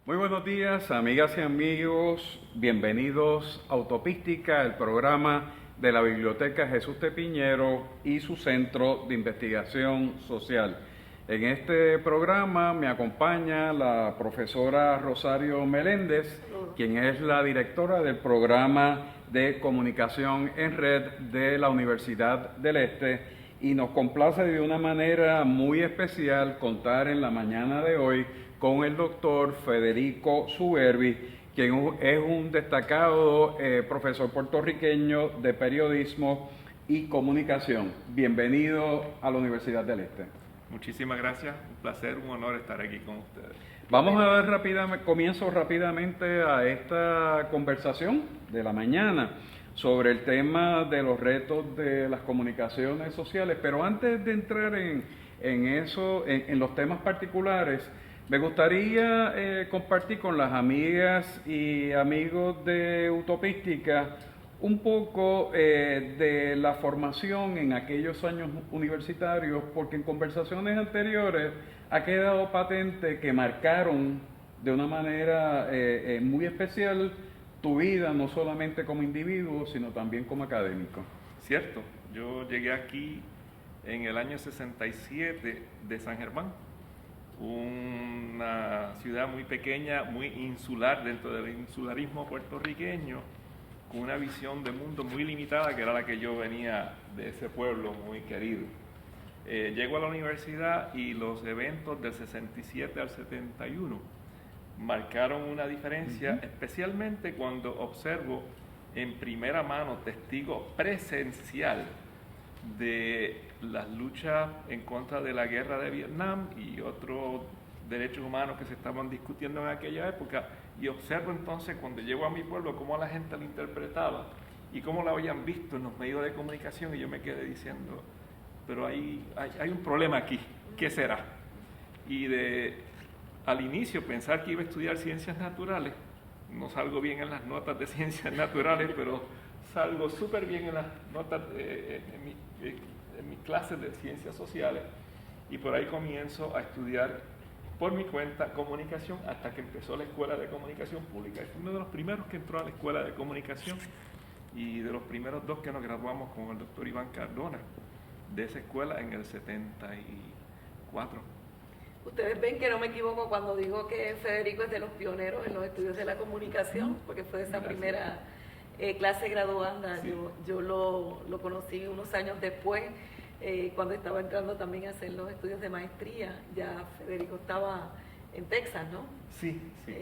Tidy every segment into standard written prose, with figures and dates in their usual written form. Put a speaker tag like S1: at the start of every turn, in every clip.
S1: Muy buenos días, amigas y amigos. Bienvenidos a Utopística, el programa de la Biblioteca Jesús de Piñero y su Centro de Investigación Social. En este programa me acompaña la profesora Rosario Meléndez, quien es la directora del programa de Comunicación en Red de la Universidad del Este, y nos complace de una manera muy especial contar en la mañana de hoy con el doctor Federico Suberbi, quien es un destacado profesor puertorriqueño de periodismo y comunicación. Bienvenido a la Universidad del Este.
S2: Muchísimas gracias, un placer, un honor estar aquí con ustedes.
S1: Vamos a dar comienzo rápidamente a esta conversación de la mañana sobre el tema de los retos de las comunicaciones sociales, pero antes de entrar en los temas particulares, me gustaría compartir con las amigas y amigos de Utopística un poco de la formación en aquellos años universitarios, porque en conversaciones anteriores ha quedado patente que marcaron de una manera muy especial tu vida, no solamente como individuo, sino también como académico.
S2: Cierto, yo llegué aquí en el año 67 de San Germán, una ciudad muy pequeña, muy insular dentro del insularismo puertorriqueño, con una visión de mundo muy limitada, que era la que yo venía de ese pueblo muy querido. Llego a la universidad y los eventos del 67 al 71 marcaron una diferencia, especialmente cuando observo en primera mano, testigo presencial de las luchas en contra de la guerra de Vietnam y otros derechos humanos que se estaban discutiendo en aquella época, y observo entonces cuando llego a mi pueblo cómo la gente lo interpretaba y cómo lo habían visto en los medios de comunicación, y yo me quedé diciendo, pero hay un problema aquí, ¿qué será? Y al inicio pensar que iba a estudiar ciencias naturales, no salgo bien en las notas de ciencias naturales, pero salgo súper bien en las notas en mis clases de ciencias sociales, y por ahí comienzo a estudiar por mi cuenta comunicación hasta que empezó la Escuela de Comunicación Pública. Y fui uno de los primeros que entró a la Escuela de Comunicación y de los primeros dos que nos graduamos con el doctor Iván Cardona de esa escuela en el 74.
S3: Ustedes ven que no me equivoco cuando digo que Federico es de los pioneros en los estudios de la comunicación, porque fue de esa primera clase graduanda. Sí. Yo lo conocí unos años después, cuando estaba entrando también a hacer los estudios de maestría. Ya Federico estaba en Texas, ¿no?
S2: Sí, sí.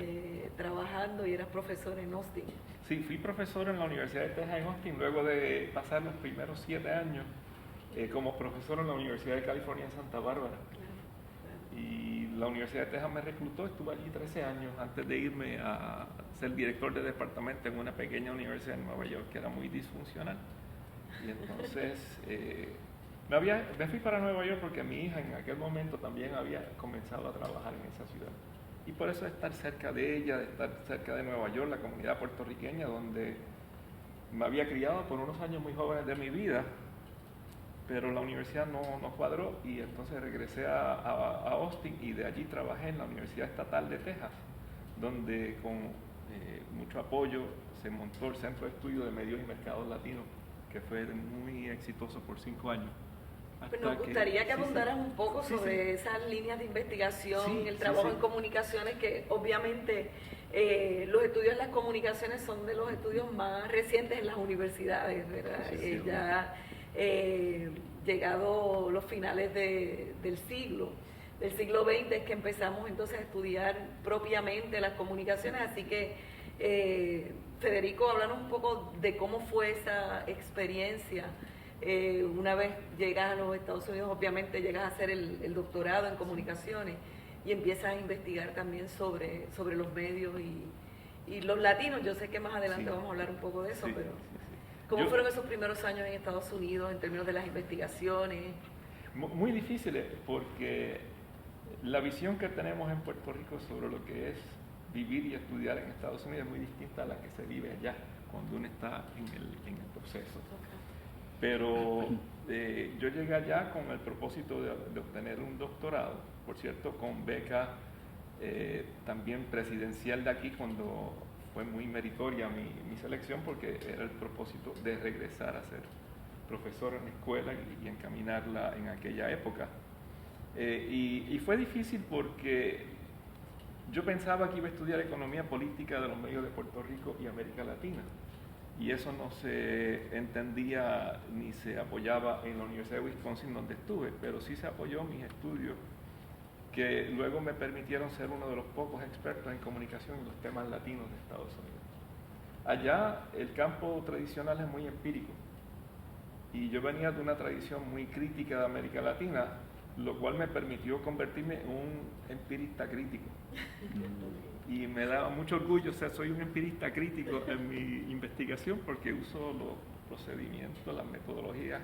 S3: Trabajando, y eras profesor en Austin.
S2: Sí, fui profesor en la Universidad de Texas en Austin, luego de pasar los primeros 7 años como profesor en la Universidad de California en Santa Bárbara. Y la Universidad de Texas me reclutó, estuve allí 13 años antes de irme a ser director de departamento en una pequeña universidad en Nueva York que era muy disfuncional. Y entonces me fui para Nueva York porque mi hija en aquel momento también había comenzado a trabajar en esa ciudad. Y por eso de estar cerca de ella, de estar cerca de Nueva York, la comunidad puertorriqueña, donde me había criado por unos años muy jóvenes de mi vida, pero la universidad no cuadró, y entonces regresé a Austin, y de allí trabajé en la Universidad Estatal de Texas, donde con mucho apoyo se montó el Centro de Estudio de Medios y Mercados Latinos, que fue muy exitoso por 5 años.
S3: Pues nos gustaría que abundaras un poco sobre esas líneas de investigación, el trabajo en comunicaciones, que obviamente los estudios en las comunicaciones son de los estudios más recientes en las universidades, ¿verdad? Ya llegado los finales del siglo XX es que empezamos entonces a estudiar propiamente las comunicaciones, así que Federico, háblanos un poco de cómo fue esa experiencia Una vez llegas a los Estados Unidos, obviamente llegas a hacer el doctorado en comunicaciones y empiezas a investigar también sobre los medios y los latinos. Yo sé que más adelante vamos a hablar un poco de eso, pero ¿cómo fueron esos primeros años en Estados Unidos en términos de las investigaciones?
S2: Muy difíciles, porque la visión que tenemos en Puerto Rico sobre lo que es vivir y estudiar en Estados Unidos es muy distinta a la que se vive allá, cuando uno está en el proceso. Pero yo llegué allá con el propósito de obtener un doctorado, por cierto, con beca también presidencial de aquí, cuando fue muy meritoria mi selección, porque era el propósito de regresar a ser profesor en la escuela y encaminarla en aquella época. Y fue difícil porque yo pensaba que iba a estudiar economía política de los medios de Puerto Rico y América Latina, y eso no se entendía ni se apoyaba en la Universidad de Wisconsin donde estuve, pero sí se apoyó mis estudios, que luego me permitieron ser uno de los pocos expertos en comunicación en los temas latinos de Estados Unidos. Allá el campo tradicional es muy empírico, y yo venía de una tradición muy crítica de América Latina, lo cual me permitió convertirme en un empirista crítico. Y me da mucho orgullo, o sea, soy un empirista crítico en mi investigación, porque uso los procedimientos, las metodologías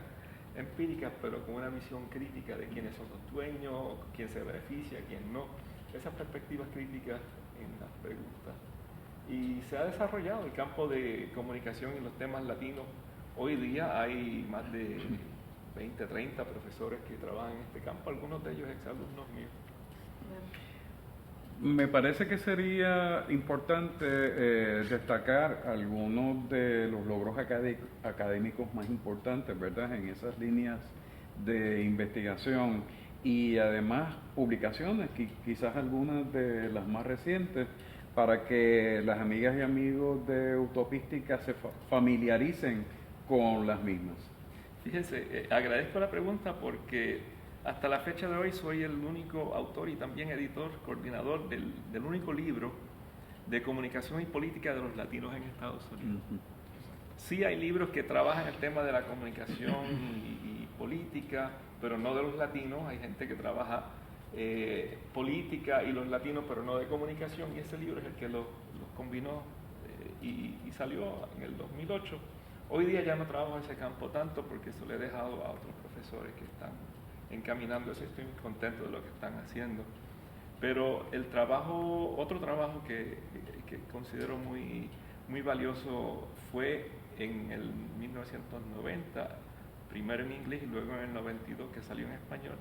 S2: empíricas, pero con una visión crítica de quiénes son los dueños, quién se beneficia, quién no. Esas perspectivas críticas en las preguntas. Y se ha desarrollado el campo de comunicación en los temas latinos. Hoy día hay más de 20, 30 profesores que trabajan en este campo, algunos de ellos exalumnos míos.
S1: Me parece que sería importante destacar algunos de los logros académicos más importantes, ¿verdad?, en esas líneas de investigación, y además publicaciones, quizás algunas de las más recientes, para que las amigas y amigos de Utopística se familiaricen con las mismas.
S2: Fíjense, agradezco la pregunta, porque hasta la fecha de hoy soy el único autor y también editor, coordinador del único libro de comunicación y política de los latinos en Estados Unidos. Sí hay libros que trabajan el tema de la comunicación y política, pero no de los latinos. Hay gente que trabaja política y los latinos, pero no de comunicación, y ese libro es el que los combinó y salió en el 2008. Hoy día ya no trabajo en ese campo tanto, porque se lo he dejado a otros profesores que están encaminando eso. Estoy muy contento de lo que están haciendo. Pero otro trabajo que considero muy valioso fue en el 1990, primero en inglés y luego en el 92 que salió en español,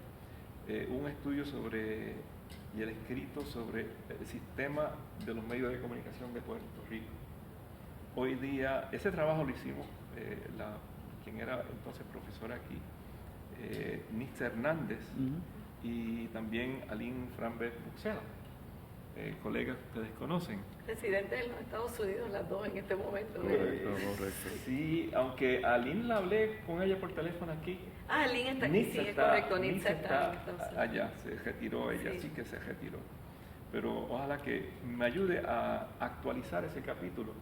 S2: un estudio y el escrito sobre el sistema de los medios de comunicación de Puerto Rico. Hoy día, ese trabajo lo hicimos, quien era entonces profesora aquí, Nitza Hernández, y también Aline Frambert Buxela, colegas que ustedes conocen.
S3: Residentes de los Estados Unidos, las dos en este momento.
S1: Correcto.
S2: Sí, aunque Aline la hablé con ella por teléfono aquí.
S3: Ah, Aline está aquí, sí, es correcto, Nitza está
S2: allá, se retiró, ella sí que se retiró. Pero ojalá que me ayude a actualizar ese capítulo,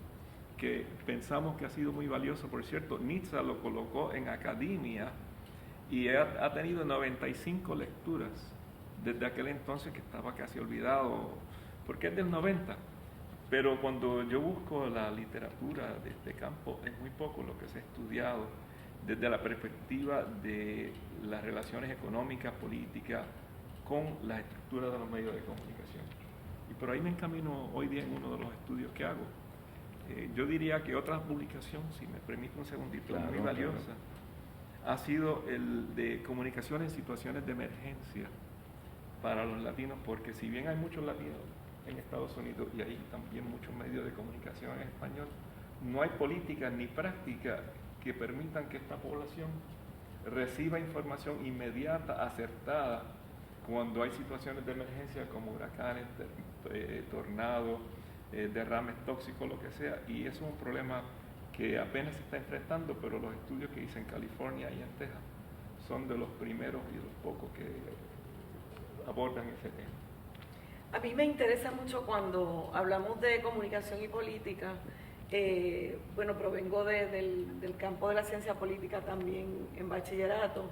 S2: que pensamos que ha sido muy valioso. Por cierto, Nitza lo colocó en academia y ha tenido 95 lecturas desde aquel entonces, que estaba casi olvidado, porque es del 90. Pero cuando yo busco la literatura de este campo, es muy poco lo que se ha estudiado desde la perspectiva de las relaciones económicas, políticas, con la estructura de los medios de comunicación. Y por ahí me encamino hoy día en uno de los estudios que hago. Yo diría que otra publicación, si me permite un segundito, muy valiosa, ha sido el de comunicación en situaciones de emergencia para los latinos, porque si bien hay muchos latinos en Estados Unidos y hay también muchos medios de comunicación en español, no hay políticas ni prácticas que permitan que esta población reciba información inmediata, acertada, cuando hay situaciones de emergencia como huracanes, tornados, derrames tóxicos, lo que sea. Y eso es un problema que apenas se está enfrentando, pero los estudios que hice en California y en Texas son de los primeros y de los pocos que abordan ese tema.
S3: A mí me interesa mucho cuando hablamos de comunicación y política, Bueno, provengo del campo de la ciencia política también en bachillerato,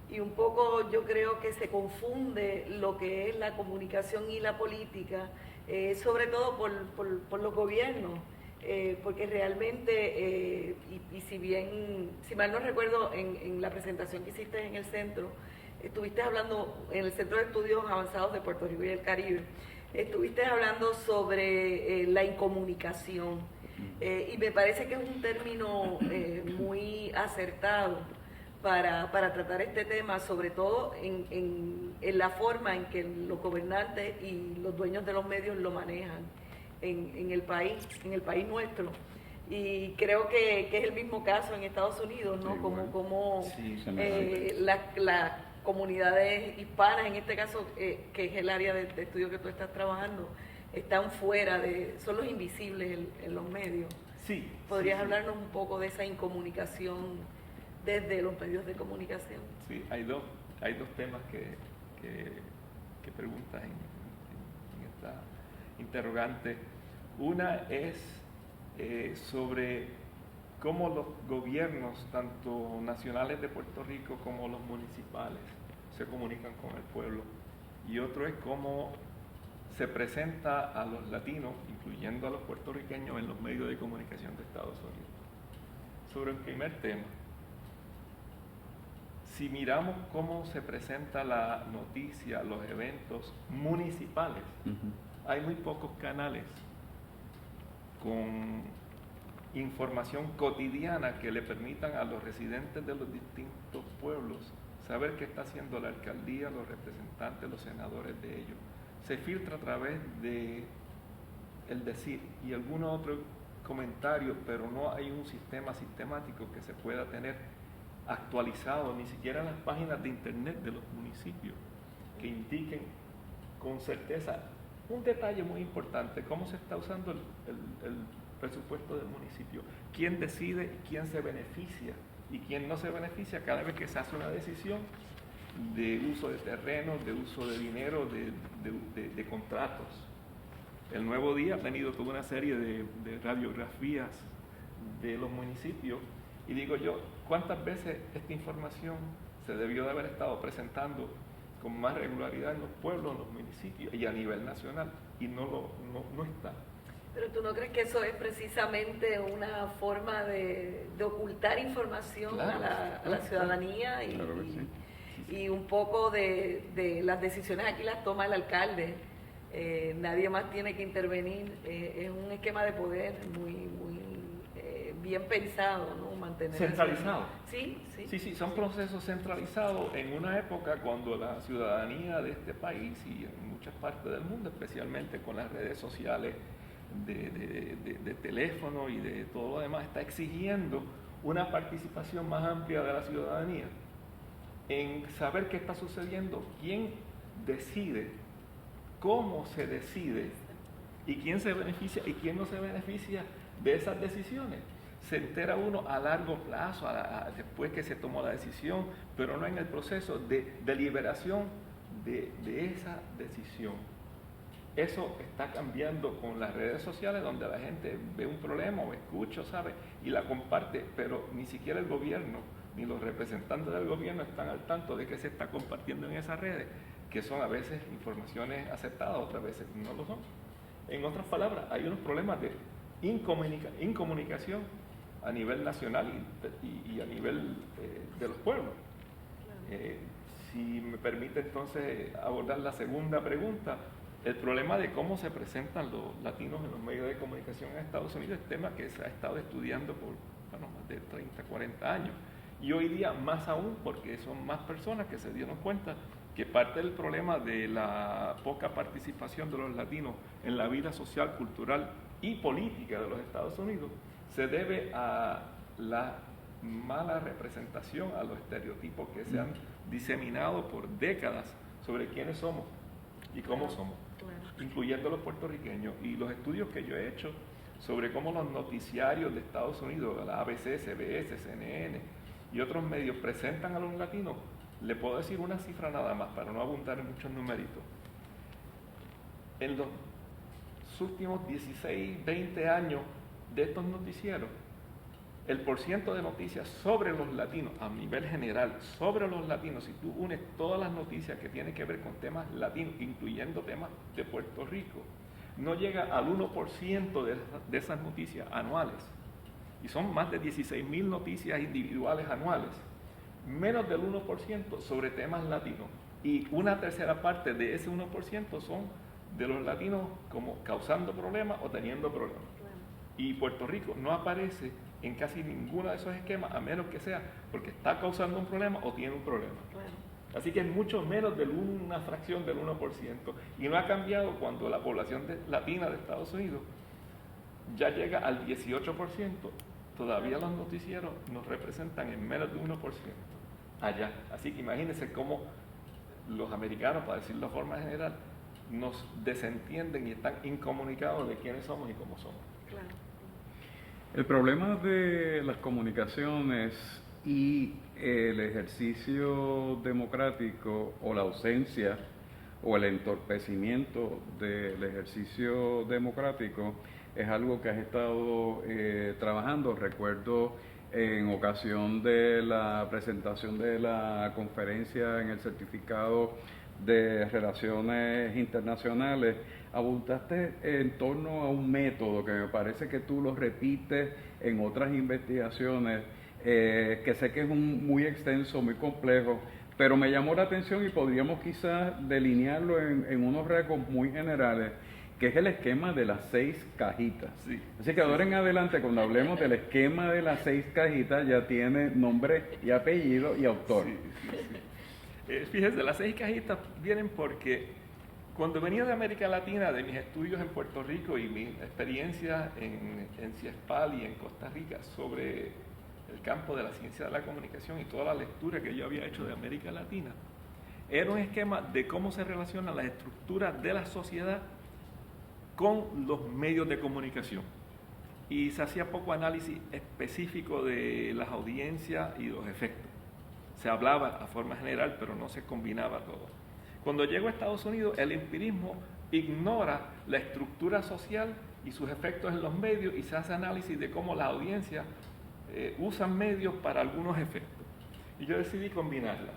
S3: y un poco yo creo que se confunde lo que es la comunicación y la política, sobre todo por los gobiernos, porque realmente, y si mal no recuerdo, en la presentación que hiciste en el centro, estuviste hablando en el Centro de Estudios Avanzados de Puerto Rico y el Caribe, estuviste hablando sobre la incomunicación, y me parece que es un término muy acertado para tratar este tema, sobre todo en la forma en que los gobernantes y los dueños de los medios lo manejan en el país nuestro. Y creo que es el mismo caso en Estados Unidos, ¿no? Como las comunidades hispanas, en este caso, que es el área de estudio que tú estás trabajando, están fuera son los invisibles en los medios.
S2: Sí.
S3: ¿Podrías hablarnos un poco de esa incomunicación desde los medios de comunicación?
S2: Sí, hay dos temas que preguntas en esta interrogante. Una es sobre cómo los gobiernos, tanto nacionales de Puerto Rico como los municipales, se comunican con el pueblo. Y otro es cómo se presenta a los latinos, incluyendo a los puertorriqueños, en los medios de comunicación de Estados Unidos. Sobre el primer tema, si miramos cómo se presenta la noticia, los eventos municipales, hay muy pocos canales con información cotidiana que le permitan a los residentes de los distintos pueblos saber qué está haciendo la alcaldía, los representantes, los senadores de ellos. Se filtra a través de el decir y algún otro comentario, pero no hay un sistema sistemático que se pueda tener actualizado, ni siquiera en las páginas de internet de los municipios, que indiquen con certeza un detalle muy importante: cómo se está usando el presupuesto del municipio, quién decide y quién se beneficia y quién no se beneficia cada vez que se hace una decisión de uso de terrenos, de uso de dinero, de contratos. El Nuevo Día ha tenido toda una serie de radiografías de los municipios, y digo yo, ¿cuántas veces esta información se debió de haber estado presentando con más regularidad en los pueblos, en los municipios y a nivel nacional? Y no está.
S3: Pero ¿tú no crees que eso es precisamente una forma de ocultar información a la ciudadanía y un poco de las decisiones aquí las toma el alcalde? Nadie más tiene que intervenir. Es un esquema de poder muy bien pensado, ¿no? Mantener
S2: centralizado.
S3: Sí,
S2: son procesos centralizados en una época cuando la ciudadanía de este país y en muchas partes del mundo, especialmente con las redes sociales de teléfono y de todo lo demás, está exigiendo una participación más amplia de la ciudadanía en saber qué está sucediendo, quién decide, cómo se decide y quién se beneficia y quién no se beneficia de esas decisiones. Se entera uno a largo plazo, después que se tomó la decisión, pero no en el proceso de deliberación de esa decisión. Eso está cambiando con las redes sociales, donde la gente ve un problema o escucha, sabe, y la comparte, pero ni siquiera el gobierno ni los representantes del gobierno están al tanto de qué se está compartiendo en esas redes, que son a veces informaciones aceptadas, otras veces no lo son. En otras palabras, hay unos problemas de incomunicación a nivel nacional y a nivel de los pueblos. Si me permite entonces abordar la segunda pregunta, el problema de cómo se presentan los latinos en los medios de comunicación en Estados Unidos es tema que se ha estado estudiando por más de 30, 40 años. Y hoy día más aún, porque son más personas que se dieron cuenta que parte del problema de la poca participación de los latinos en la vida social, cultural y política de los Estados Unidos se debe a la mala representación, a los estereotipos que se han diseminado por décadas sobre quiénes somos y cómo somos, incluyendo los puertorriqueños. Y los estudios que yo he hecho sobre cómo los noticiarios de Estados Unidos, la ABC, CBS, CNN y otros medios presentan a los latinos, le puedo decir una cifra nada más para no abundar en muchos numeritos. En los últimos 16, 20 años, de estos noticieros, el porciento de noticias sobre los latinos, a nivel general, sobre los latinos, si tú unes todas las noticias que tienen que ver con temas latinos, incluyendo temas de Puerto Rico, no llega al 1% de esas noticias anuales. Y son más de 16,000 noticias individuales anuales. Menos del 1% sobre temas latinos. Y una tercera parte de ese 1% son de los latinos como causando problemas o teniendo problemas. Y Puerto Rico no aparece en casi ninguno de esos esquemas, a menos que sea porque está causando un problema o tiene un problema. Así que es mucho menos de una fracción del 1%. Y no ha cambiado cuando la población latina de Estados Unidos ya llega al 18%. Todavía los noticieros nos representan en menos de 1% allá. Así que imagínense cómo los americanos, para decirlo de forma general, nos desentienden y están incomunicados de quiénes somos y cómo somos.
S3: Claro.
S1: El problema de las comunicaciones y el ejercicio democrático o la ausencia o el entorpecimiento del ejercicio democrático es algo que has estado trabajando. Recuerdo en ocasión de la presentación de la conferencia en el certificado de Relaciones Internacionales, abundaste en torno a un método que me parece que tú lo repites en otras investigaciones, que sé que es muy extenso, muy complejo, pero me llamó la atención y podríamos quizás delinearlo en unos rasgos muy generales, que es el esquema de las 6 cajitas.
S2: Sí.
S1: Así que ahora en adelante, cuando hablemos del esquema de las 6 cajitas, ya tiene nombre y apellido y autor.
S2: Fíjese, las 6 cajitas vienen porque cuando venía de América Latina, de mis estudios en Puerto Rico y mi experiencia en CIESPAL y en Costa Rica sobre el campo de la ciencia de la comunicación y toda la lectura que yo había hecho de América Latina, era un esquema de cómo se relacionan las estructuras de la sociedad con los medios de comunicación. Y se hacía poco análisis específico de las audiencias y los efectos. Se hablaba a forma general, pero no se combinaba todo. Cuando llego a Estados Unidos, el empirismo ignora la estructura social y sus efectos en los medios y se hace análisis de cómo las audiencias usan medios para algunos efectos. Y yo decidí combinarla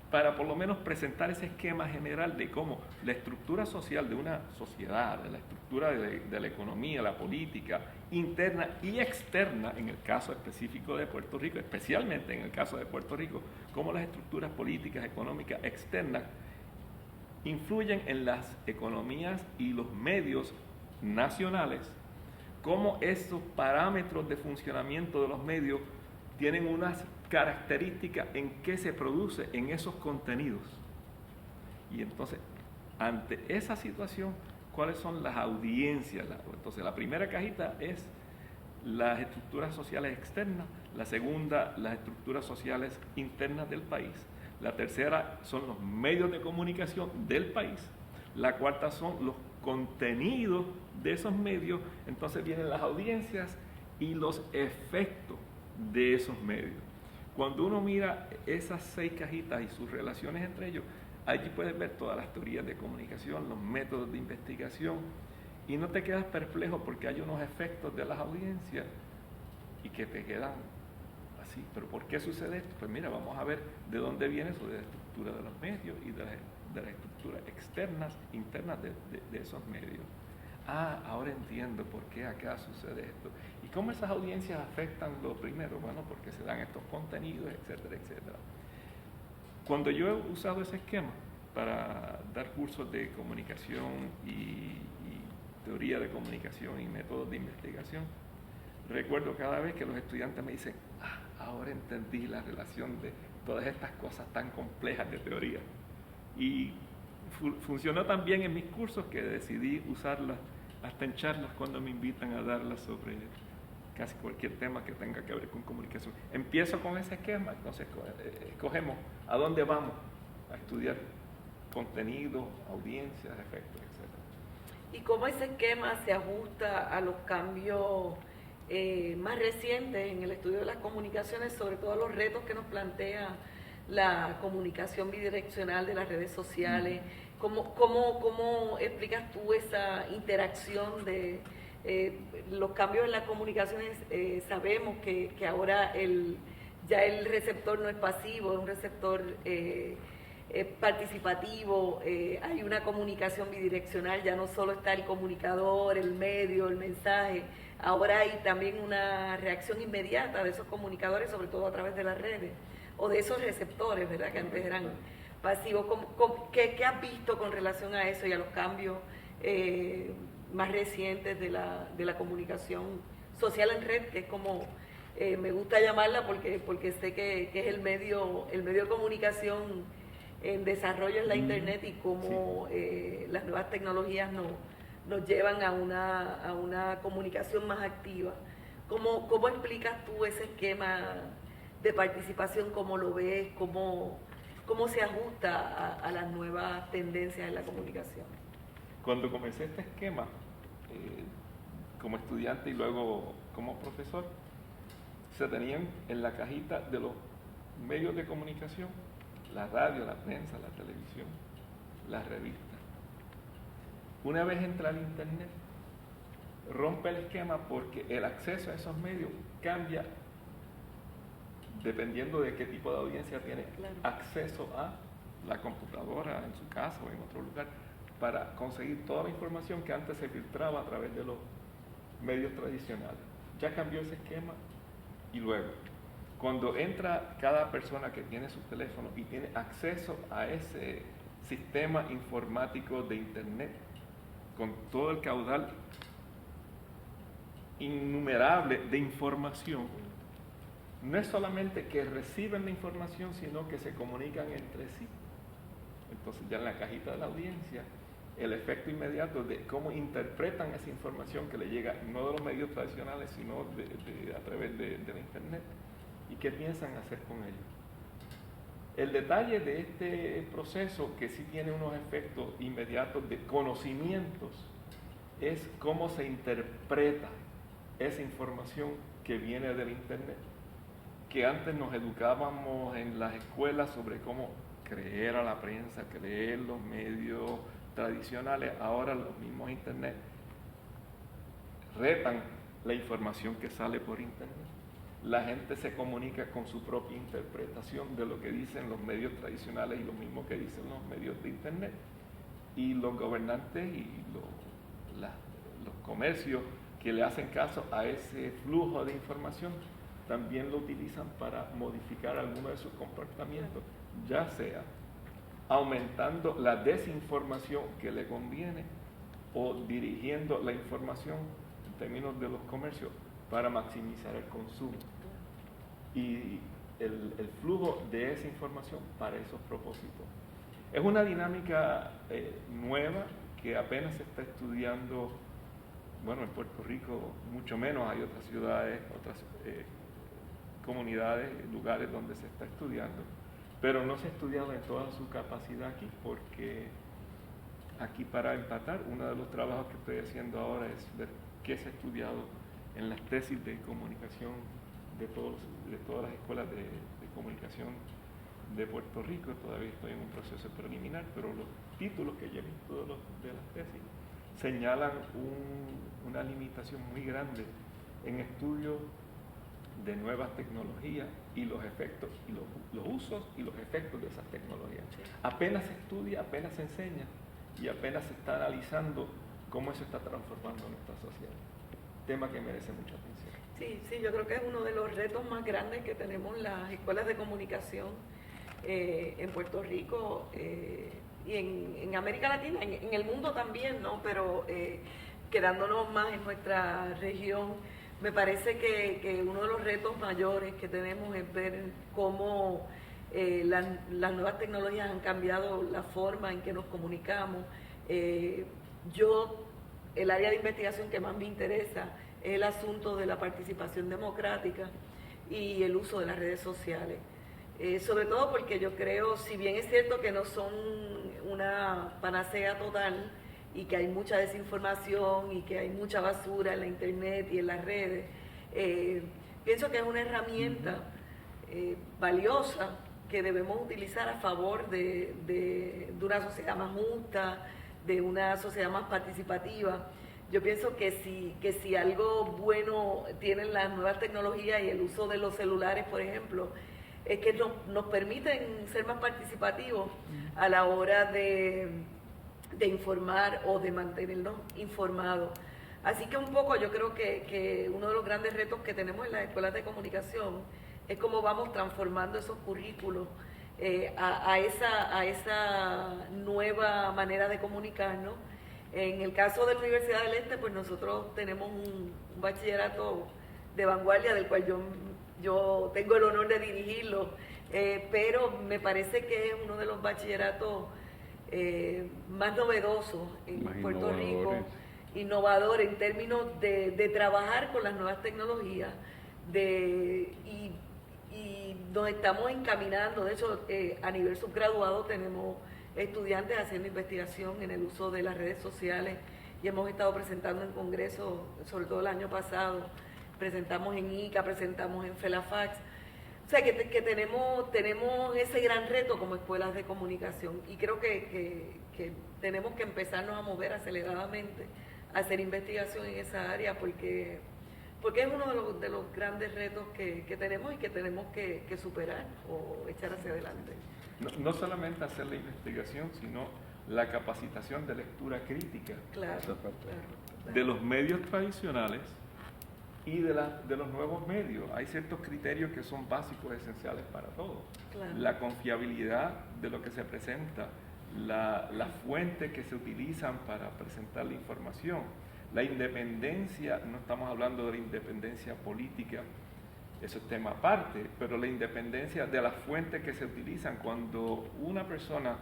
S2: para por lo menos presentar ese esquema general de cómo la estructura social de una sociedad, de la estructura de la economía, la política, interna y externa, en el caso específico de Puerto Rico, especialmente en el caso de Puerto Rico, cómo las estructuras políticas, económicas, externas influyen en las economías y los medios nacionales, cómo esos parámetros de funcionamiento de los medios tienen unas características en qué se produce en esos contenidos. Y entonces, ante esa situación, ¿cuáles son las audiencias? Entonces, la primera cajita es las estructuras sociales externas, la segunda, las estructuras sociales internas del país, la tercera son los medios de comunicación del país, la cuarta son los contenidos de esos medios, entonces vienen las audiencias y los efectos de esos medios. Cuando uno mira esas 6 cajitas y sus relaciones entre ellos, allí puedes ver todas las teorías de comunicación, los métodos de investigación, y no te quedas perplejo porque hay unos efectos de las audiencias y que te quedan así. ¿Pero por qué sucede esto? Pues mira, vamos a ver de dónde viene eso, de la estructura de los medios y de las estructuras externas, internas de esos medios. Ah, ahora entiendo por qué acá sucede esto. ¿Y cómo esas audiencias afectan lo primero? Bueno, porque se dan estos contenidos, etcétera, etcétera. Cuando yo he usado ese esquema para dar cursos de comunicación y teoría de comunicación y métodos de investigación, recuerdo cada vez que los estudiantes me dicen, ahora entendí la relación de todas estas cosas tan complejas de teoría. Y funcionó tan bien en mis cursos que decidí usarlas hasta en charlas cuando me invitan a darlas sobre casi cualquier tema que tenga que ver con comunicación. Empiezo con ese esquema, entonces escogemos a dónde vamos a estudiar contenido, audiencias, efectos, etc.
S3: ¿Y cómo ese esquema se ajusta a los cambios más recientes en el estudio de las comunicaciones, sobre todo los retos que nos plantea la comunicación bidireccional de las redes sociales? ¿Cómo explicas tú esa interacción de Los cambios en las comunicaciones, sabemos que ahora ya el receptor no es pasivo, es un receptor participativo, hay una comunicación bidireccional, ya no solo está el comunicador, el medio, el mensaje, ahora hay también una reacción inmediata de esos comunicadores, sobre todo a través de las redes, o de esos receptores, ¿verdad?, que antes eran pasivos. ¿Qué has visto con relación a eso y a los cambios más recientes de la comunicación social en red, que es como me gusta llamarla porque sé que es el medio de comunicación en desarrollo en la internet, y cómo las nuevas tecnologías nos llevan a una comunicación más activa? ¿Cómo explicas tú ese esquema de participación? ¿Cómo lo ves? ¿Cómo se ajusta a las nuevas tendencias en la comunicación?
S2: Cuando comencé este esquema, como estudiante y luego como profesor, se tenían en la cajita de los medios de comunicación la radio, la prensa, la televisión, las revistas. Una vez entra el internet, rompe el esquema porque el acceso a esos medios cambia dependiendo de qué tipo de audiencia tiene acceso a la computadora en su casa o en otro lugar, para conseguir toda la información que antes se filtraba a través de los medios tradicionales. Ya cambió ese esquema. Y luego, cuando entra cada persona que tiene su teléfono y tiene acceso a ese sistema informático de internet, con todo el caudal innumerable de información, no es solamente que reciben la información, sino que se comunican entre sí. Entonces ya en la cajita de la audiencia, el efecto inmediato de cómo interpretan esa información que le llega, no de los medios tradicionales, sino a través de la internet, y qué piensan hacer con ello. El detalle de este proceso, que sí tiene unos efectos inmediatos de conocimientos, es cómo se interpreta esa información que viene del internet, que antes nos educábamos en las escuelas sobre cómo creer a la prensa, creer los medios tradicionales. Ahora los mismos internet retan la información que sale por internet. La gente se comunica con su propia interpretación de lo que dicen los medios tradicionales y lo mismo que dicen los medios de internet. Y los gobernantes y los comercios que le hacen caso a ese flujo de información también lo utilizan para modificar alguno de sus comportamientos, ya sea aumentando la desinformación que le conviene o dirigiendo la información en términos de los comercios para maximizar el consumo y el flujo de esa información para esos propósitos. Es una dinámica nueva que apenas se está estudiando. Bueno, en Puerto Rico mucho menos, hay otras ciudades, otras comunidades, lugares donde se está estudiando, pero no se ha estudiado en toda su capacidad aquí, porque aquí, para empatar, uno de los trabajos que estoy haciendo ahora es ver qué se ha estudiado en las tesis de comunicación de todas las escuelas de comunicación de Puerto Rico. Todavía estoy en un proceso preliminar, pero los títulos que ya he visto de las tesis señalan una limitación muy grande en estudios de nuevas tecnologías y los efectos, y los usos y los efectos de esas tecnologías. Apenas se estudia, apenas se enseña y apenas se está analizando cómo eso está transformando nuestra sociedad. Tema que merece mucha atención.
S3: Sí, yo creo que es uno de los retos más grandes que tenemos las escuelas de comunicación en Puerto Rico y en América Latina, en el mundo también, ¿no? Pero quedándonos más en nuestra región, me parece que uno de los retos mayores que tenemos es ver cómo las nuevas tecnologías han cambiado la forma en que nos comunicamos. El área de investigación que más me interesa es el asunto de la participación democrática y el uso de las redes sociales. Sobre todo porque yo creo, si bien es cierto que no son una panacea total y que hay mucha desinformación y que hay mucha basura en la internet y en las redes, pienso que es una herramienta valiosa que debemos utilizar a favor de una sociedad más justa, de una sociedad más participativa. yo pienso que si algo bueno tienen las nuevas tecnologías y el uso de los celulares, por ejemplo, es que nos permiten ser más participativos a la hora de informar o de mantenernos informados. Así que un poco yo creo que uno de los grandes retos que tenemos en las escuelas de comunicación es cómo vamos transformando esos currículos a esa nueva manera de comunicarnos. En el caso de la Universidad del Este, pues nosotros tenemos un bachillerato de vanguardia del cual yo tengo el honor de dirigirlo, pero me parece que es uno de los bachilleratos más novedosos en Puerto Rico, innovador en términos de trabajar con las nuevas tecnologías y nos estamos encaminando. De hecho, a nivel subgraduado tenemos estudiantes haciendo investigación en el uso de las redes sociales y hemos estado presentando en congresos, sobre todo el año pasado, presentamos en ICA, presentamos en FELAFAX. O sea que tenemos ese gran reto como escuelas de comunicación y creo que tenemos que empezarnos a mover aceleradamente a hacer investigación en esa área porque es uno de los grandes retos que tenemos y que tenemos que superar o echar hacia adelante.
S2: No solamente hacer la investigación, sino la capacitación de lectura crítica de los medios tradicionales y de los nuevos medios. Hay ciertos criterios que son básicos, esenciales para todos.
S3: Claro.
S2: La confiabilidad de lo que se presenta, las fuentes que se utilizan para presentar la información, la independencia, no estamos hablando de la independencia política, eso es tema aparte, pero la independencia de las fuentes que se utilizan. Cuando una persona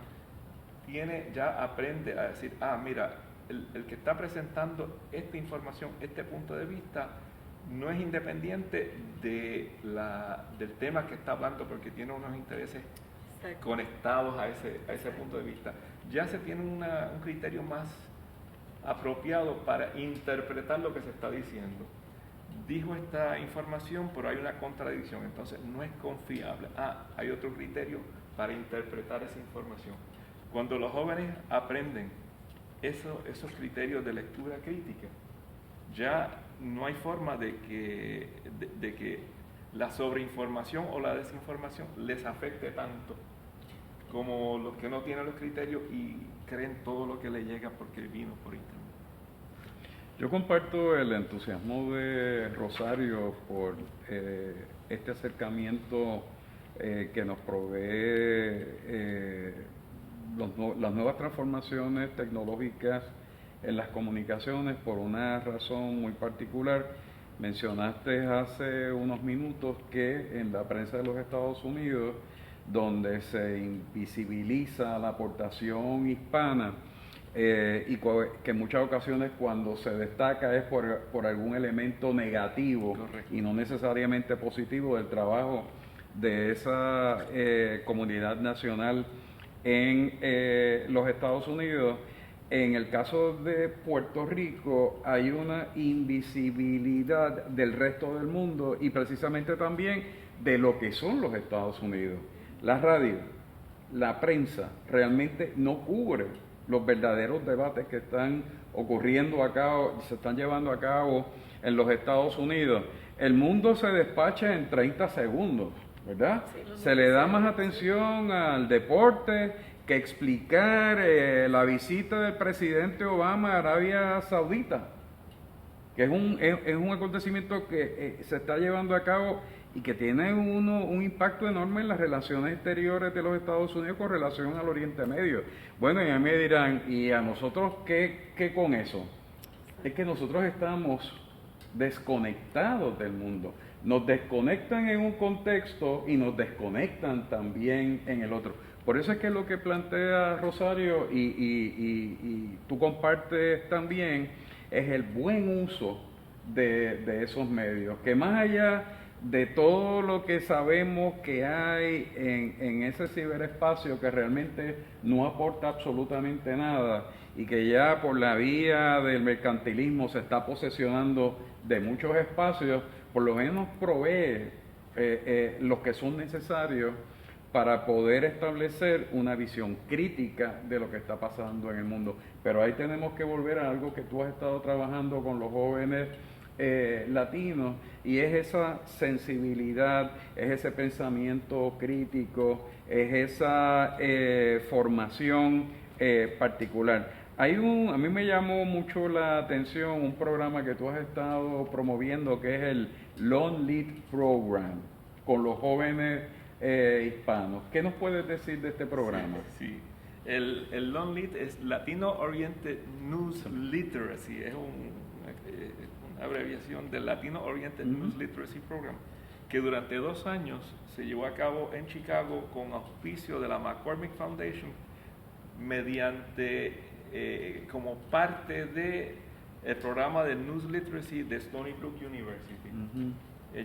S2: ya aprende a decir, mira, el que está presentando esta información, este punto de vista, no es independiente del tema que está hablando porque tiene unos intereses conectados a ese punto de vista. Ya se tiene un criterio más apropiado para interpretar lo que se está diciendo. Dijo esta información, pero hay una contradicción, entonces no es confiable. Hay otro criterio para interpretar esa información. Cuando los jóvenes aprenden esos criterios de lectura crítica, ya no hay forma de que la sobreinformación o la desinformación les afecte tanto como los que no tienen los criterios y creen todo lo que les llega porque vino por internet.
S1: Yo comparto el entusiasmo de Rosario por este acercamiento que nos provee las nuevas transformaciones tecnológicas en las comunicaciones por una razón muy particular. Mencionaste hace unos minutos que en la prensa de los Estados Unidos, donde se invisibiliza la aportación hispana, y que en muchas ocasiones cuando se destaca es por algún elemento negativo. Correcto. Y no necesariamente positivo del trabajo de esa comunidad nacional en los Estados Unidos. En el caso de Puerto Rico hay una invisibilidad del resto del mundo y precisamente también de lo que son los Estados Unidos. La radio, la prensa realmente no cubre los verdaderos debates que están ocurriendo acá, se están llevando a cabo en los Estados Unidos. El mundo se despacha en 30 segundos, ¿verdad? Sí, se le da más atención al deporte que explicar la visita del presidente Obama a Arabia Saudita, que es un acontecimiento que se está llevando a cabo y que tiene un impacto enorme en las relaciones exteriores de los Estados Unidos con relación al Oriente Medio. Bueno, y a mí me dirán, ¿y a nosotros qué con eso? Es que nosotros estamos desconectados del mundo. Nos desconectan en un contexto y nos desconectan también en el otro. Por eso es que lo que plantea Rosario y tú compartes también es el buen uso de esos medios, que más allá de todo lo que sabemos que hay en ese ciberespacio que realmente no aporta absolutamente nada y que ya por la vía del mercantilismo se está posesionando de muchos espacios, por lo menos provee los que son necesarios para poder establecer una visión crítica de lo que está pasando en el mundo. Pero ahí tenemos que volver a algo que tú has estado trabajando con los jóvenes latinos, y es esa sensibilidad, es ese pensamiento crítico, es esa formación particular. A mí me llamó mucho la atención un programa que tú has estado promoviendo, que es el Long Lead Program con los jóvenes hispanos. ¿Qué nos puedes decir de este programa?
S2: Sí. El Long Lead es Latino Oriented News Literacy, es una abreviación del Latino Oriented News Literacy Program, que durante 2 años se llevó a cabo en Chicago con auspicio de la McCormick Foundation, mediante como parte de el programa de News Literacy de Stony Brook University.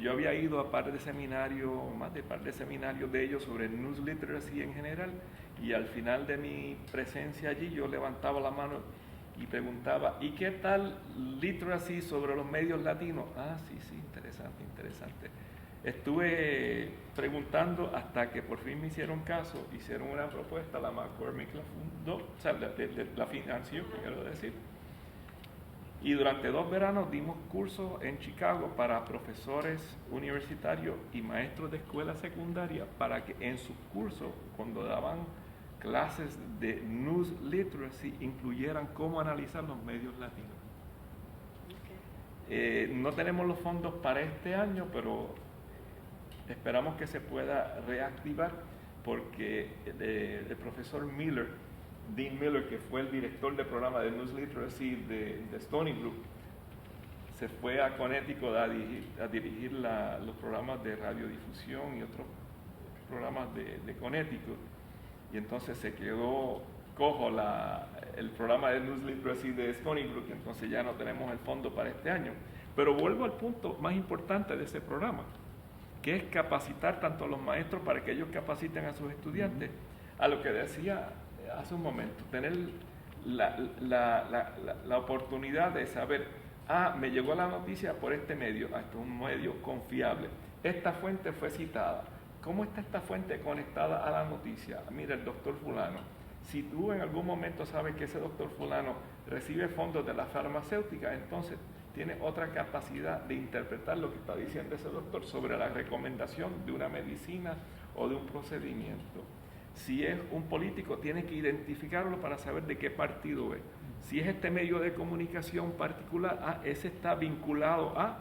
S2: Yo había ido a par de seminarios, más de par de seminarios de ellos sobre News Literacy en general, y al final de mi presencia allí yo levantaba la mano y preguntaba, ¿y qué tal literacy sobre los medios latinos? Ah, sí, interesante. Estuve preguntando hasta que por fin me hicieron caso, hicieron una propuesta, la McCormick la fundó, o sea, la financió, quiero decir. Y durante 2 veranos dimos cursos en Chicago para profesores universitarios y maestros de escuela secundaria, para que en sus cursos, cuando daban clases de news literacy, incluyeran cómo analizar los medios latinos. No tenemos los fondos para este año, pero esperamos que se pueda reactivar, porque el profesor Miller, Dean Miller, que fue el director del programa de News Literacy de Stony Brook, se fue a Connecticut a dirigir los programas de radiodifusión y otros programas de Connecticut, y entonces se quedó cojo el programa de News Literacy de Stony Brook, y entonces ya no tenemos el fondo para este año. Pero vuelvo al punto más importante de ese programa, que es capacitar tanto a los maestros para que ellos capaciten a sus estudiantes, a lo que decía hace un momento, tener la oportunidad de saber, me llegó la noticia por este medio, esto es un medio confiable, esta fuente fue citada, ¿cómo está esta fuente conectada a la noticia? Mira, el doctor fulano, si tú en algún momento sabes que ese doctor fulano recibe fondos de la farmacéutica, entonces tiene otra capacidad de interpretar lo que está diciendo ese doctor sobre la recomendación de una medicina o de un procedimiento. Si es un político, tiene que identificarlo para saber de qué partido es. Si es este medio de comunicación particular, ese está vinculado a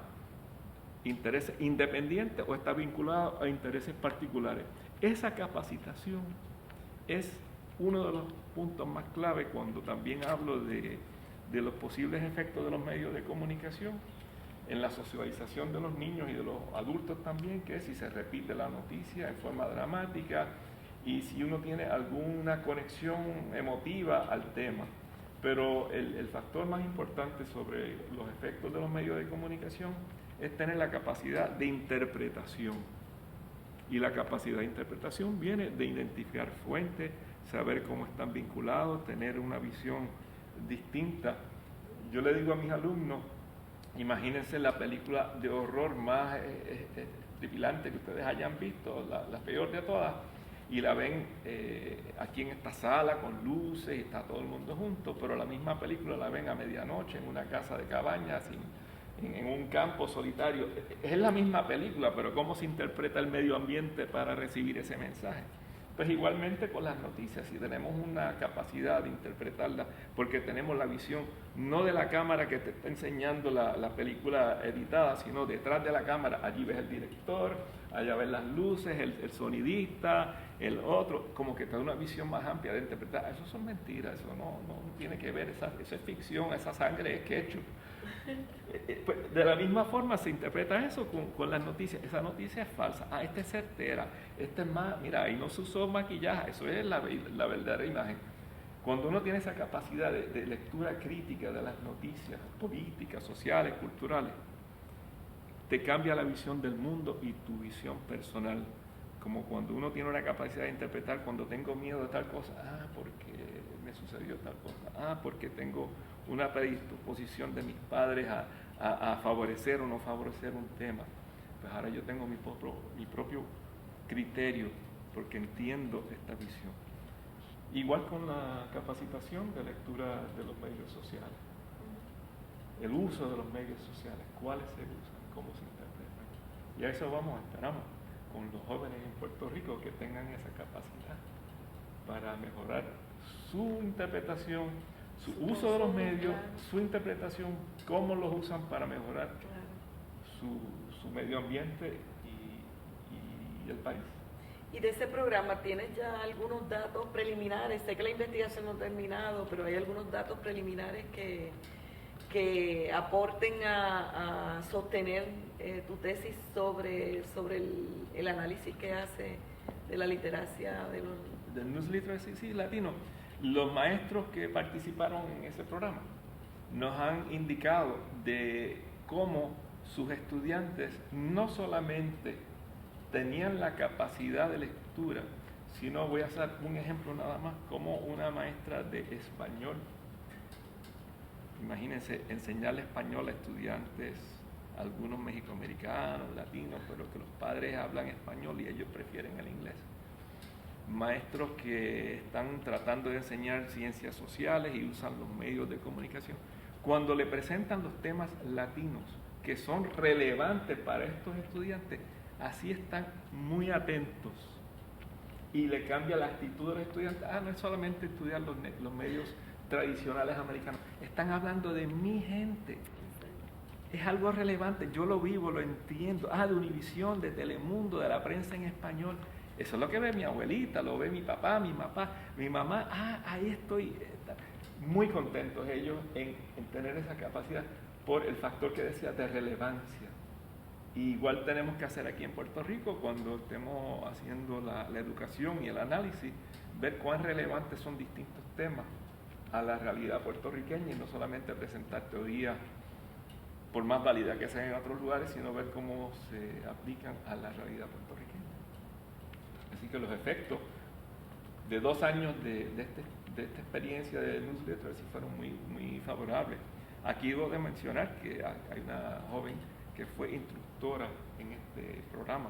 S2: intereses independientes o está vinculado a intereses particulares. Esa capacitación es uno de los puntos más clave cuando también hablo de los posibles efectos de los medios de comunicación en la socialización de los niños y de los adultos también, que es si se repite la noticia en forma dramática, y si uno tiene alguna conexión emotiva al tema. Pero el factor más importante sobre los efectos de los medios de comunicación es tener la capacidad de interpretación. Y la capacidad de interpretación viene de identificar fuentes, saber cómo están vinculados, tener una visión distinta. Yo le digo a mis alumnos, imagínense la película de horror más tripilante que ustedes hayan visto, la peor de todas, y la ven aquí en esta sala con luces y está todo el mundo junto, pero la misma película la ven a medianoche en una casa de cabañas, en un campo solitario. Es la misma película, pero cómo se interpreta el medio ambiente para recibir ese mensaje. Pues igualmente con las noticias, si tenemos una capacidad de interpretarlas, porque tenemos la visión no de la cámara que te está enseñando la película editada, sino detrás de la cámara, allí ves el director, allá ves las luces, el sonidista, el otro, como que te da una visión más amplia de interpretar. Eso son mentiras, eso no tiene que ver, eso es ficción, esa sangre es ketchup. Pues de la misma forma se interpreta eso con las noticias. Esa noticia es falsa, esta es certera, esta es más, mira, ahí no se usó maquillaje, eso es la verdadera imagen. Cuando uno tiene esa capacidad de lectura crítica de las noticias políticas, sociales, culturales, te cambia la visión del mundo y tu visión personal. Como cuando uno tiene una capacidad de interpretar, cuando tengo miedo de tal cosa, porque me sucedió tal cosa, porque tengo una predisposición de mis padres a favorecer o no favorecer un tema. Pues ahora yo tengo mi propio criterio porque entiendo esta visión. Igual con la capacitación de lectura de los medios sociales. El uso de los medios sociales, cuáles se usan, cómo se interpretan. Y a eso esperamos, con los jóvenes en Puerto Rico que tengan esa capacidad para mejorar su interpretación, su uso de los medios, su interpretación, cómo los usan para mejorar su medio ambiente y el país.
S3: Y de ese programa, ¿tienes ya algunos datos preliminares? Sé que la investigación no ha terminado, pero hay algunos datos preliminares que aporten a sostener tu tesis sobre el análisis que hace de la literacia
S2: del News Literacy latino. Los maestros que participaron en ese programa nos han indicado de cómo sus estudiantes no solamente tenían la capacidad de lectura, sino, voy a hacer un ejemplo nada más, como una maestra de español, imagínense, enseñarle español a estudiantes, algunos mexicoamericanos, latinos, pero que los padres hablan español y ellos prefieren el inglés. Maestros que están tratando de enseñar ciencias sociales y usan los medios de comunicación. Cuando le presentan los temas latinos que son relevantes para estos estudiantes, así están muy atentos y le cambia la actitud de los estudiantes. No es solamente estudiar los medios tradicionales americanos, están hablando de mi gente. Es algo relevante, yo lo vivo, lo entiendo. De Univisión, de Telemundo, de la prensa en español. Eso es lo que ve mi abuelita, lo ve mi papá, mi mamá. Ahí estoy. Muy contentos ellos en tener esa capacidad por el factor que decía de relevancia. Y igual tenemos que hacer aquí en Puerto Rico cuando estemos haciendo la educación y el análisis, ver cuán relevantes son distintos temas a la realidad puertorriqueña y no solamente presentar teorías por más válida que sean en otros lugares, sino ver cómo se aplican a la realidad puertorriqueña. Así que los efectos de 2 años de esta experiencia de News Literacy fueron muy favorables. Aquí debo de mencionar que hay una joven que fue instructora en este programa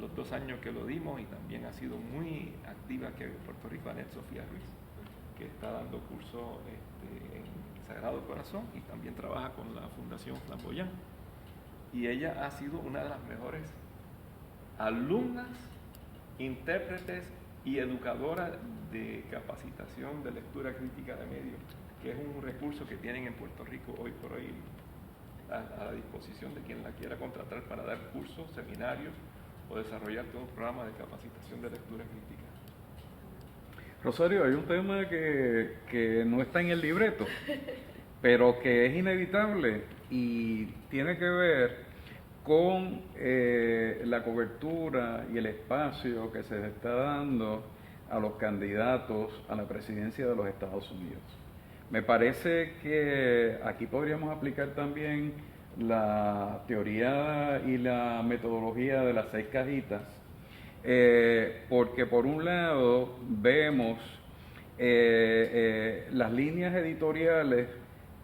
S2: los 2 años que lo dimos y también ha sido muy activa aquí en Puerto Rico, Anet Sofía Ruiz, que está dando cursos en Sagrado Corazón y también trabaja con la Fundación Flamboyant. Y ella ha sido una de las mejores alumnas, intérpretes y educadoras de capacitación de lectura crítica de medios, que es un recurso que tienen en Puerto Rico hoy por hoy a la disposición de quien la quiera contratar para dar cursos, seminarios o desarrollar todo un programa de capacitación de lectura crítica.
S1: Rosario, hay un tema que no está en el libreto, pero que es inevitable y tiene que ver con la cobertura y el espacio que se está dando a los candidatos a la presidencia de los Estados Unidos. Me parece que aquí podríamos aplicar también la teoría y la metodología de las 6 cajitas, porque por un lado vemos las líneas editoriales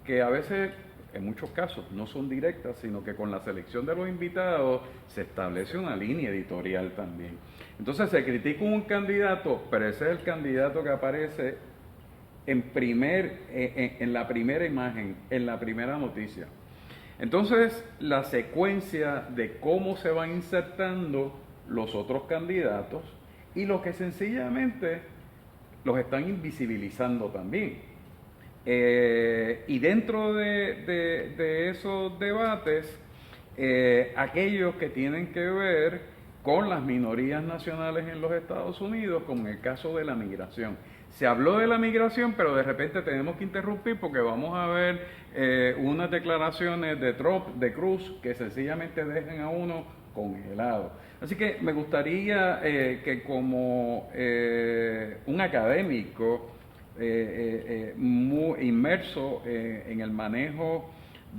S1: que a veces, en muchos casos, no son directas, sino que con la selección de los invitados se establece una línea editorial también. Entonces se critica un candidato, pero ese es el candidato que aparece en la primera imagen, en la primera noticia. Entonces, la secuencia de cómo se van insertando los otros candidatos y los que sencillamente los están invisibilizando también. Y dentro de esos debates, aquellos que tienen que ver con las minorías nacionales en los Estados Unidos, como en el caso de la migración. Se habló de la migración, pero de repente tenemos que interrumpir porque vamos a ver unas declaraciones de Trump, de Cruz, que sencillamente dejan a uno congelado. Así que me gustaría que como un académico muy inmerso en el manejo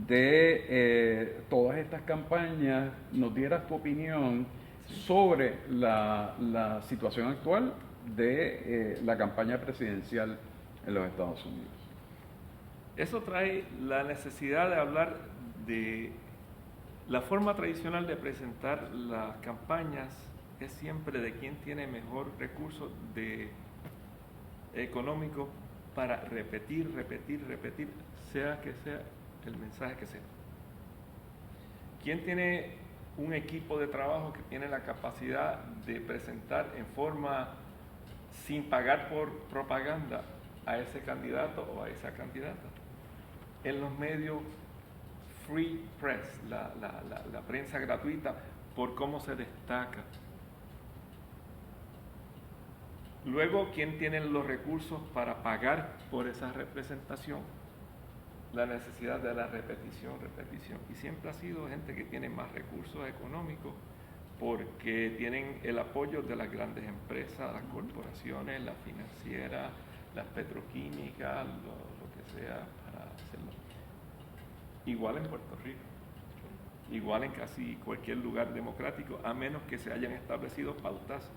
S1: de todas estas campañas, nos dieras tu opinión sobre la situación actual de la campaña presidencial en los Estados Unidos.
S2: Eso trae la necesidad de hablar de la forma tradicional de presentar las campañas es siempre de quién tiene mejor recursos económicos para repetir, sea que sea el mensaje que sea. ¿Quién tiene un equipo de trabajo que tiene la capacidad de presentar en forma sin pagar por propaganda a ese candidato o a esa candidata? En los medios free press, la prensa gratuita, por cómo se destaca. Luego, ¿quién tiene los recursos para pagar por esa representación? La necesidad de la repetición. Y siempre ha sido gente que tiene más recursos económicos porque tienen el apoyo de las grandes empresas, las corporaciones, las financieras, las petroquímicas, lo que sea para hacerlo. Igual en Puerto Rico, igual en casi cualquier lugar democrático, a menos que se hayan establecido pautas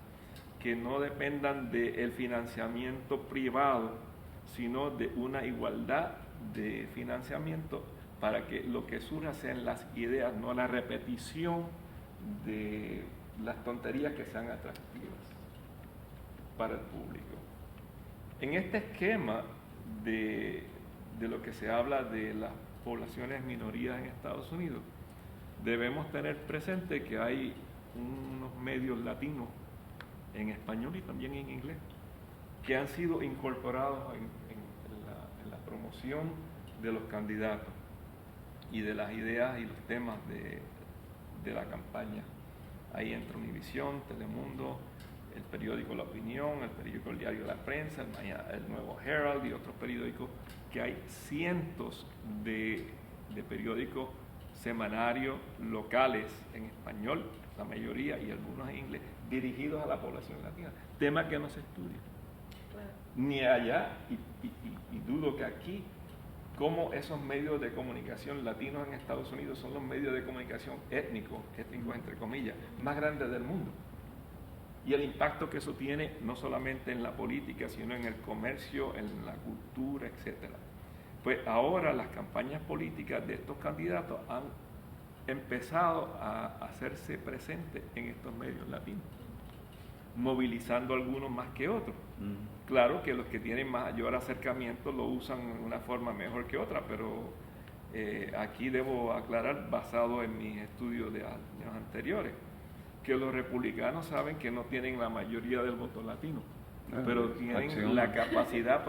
S2: que no dependan del financiamiento privado, sino de una igualdad de financiamiento para que lo que surja sean las ideas, no la repetición de las tonterías que sean atractivas para el público. En este esquema de lo que se habla de las poblaciones minorías en Estados Unidos, debemos tener presente que hay unos medios latinos en español y también en inglés que han sido incorporados en la promoción de los candidatos y de las ideas y los temas de la campaña. Ahí entra Univisión, Telemundo, el periódico La Opinión, el periódico El Diario de la Prensa, el Nuevo Herald y otros periódicos, que hay cientos de periódicos semanarios locales en español, la mayoría, y algunos en inglés, dirigidos a la población latina, tema que no se estudia. Claro. Ni allá, y dudo que aquí, como esos medios de comunicación latinos en Estados Unidos son los medios de comunicación étnicos entre comillas, más grandes del mundo. Y el impacto que eso tiene no solamente en la política, sino en el comercio, en la cultura, etcétera. Pues ahora las campañas políticas de estos candidatos han empezado a hacerse presentes en estos medios latinos, movilizando algunos más que otros. Claro que los que tienen mayor acercamiento lo usan de una forma mejor que otra, pero aquí debo aclarar, basado en mis estudios de años anteriores, que los republicanos saben que no tienen la mayoría del voto latino, pero tienen la capacidad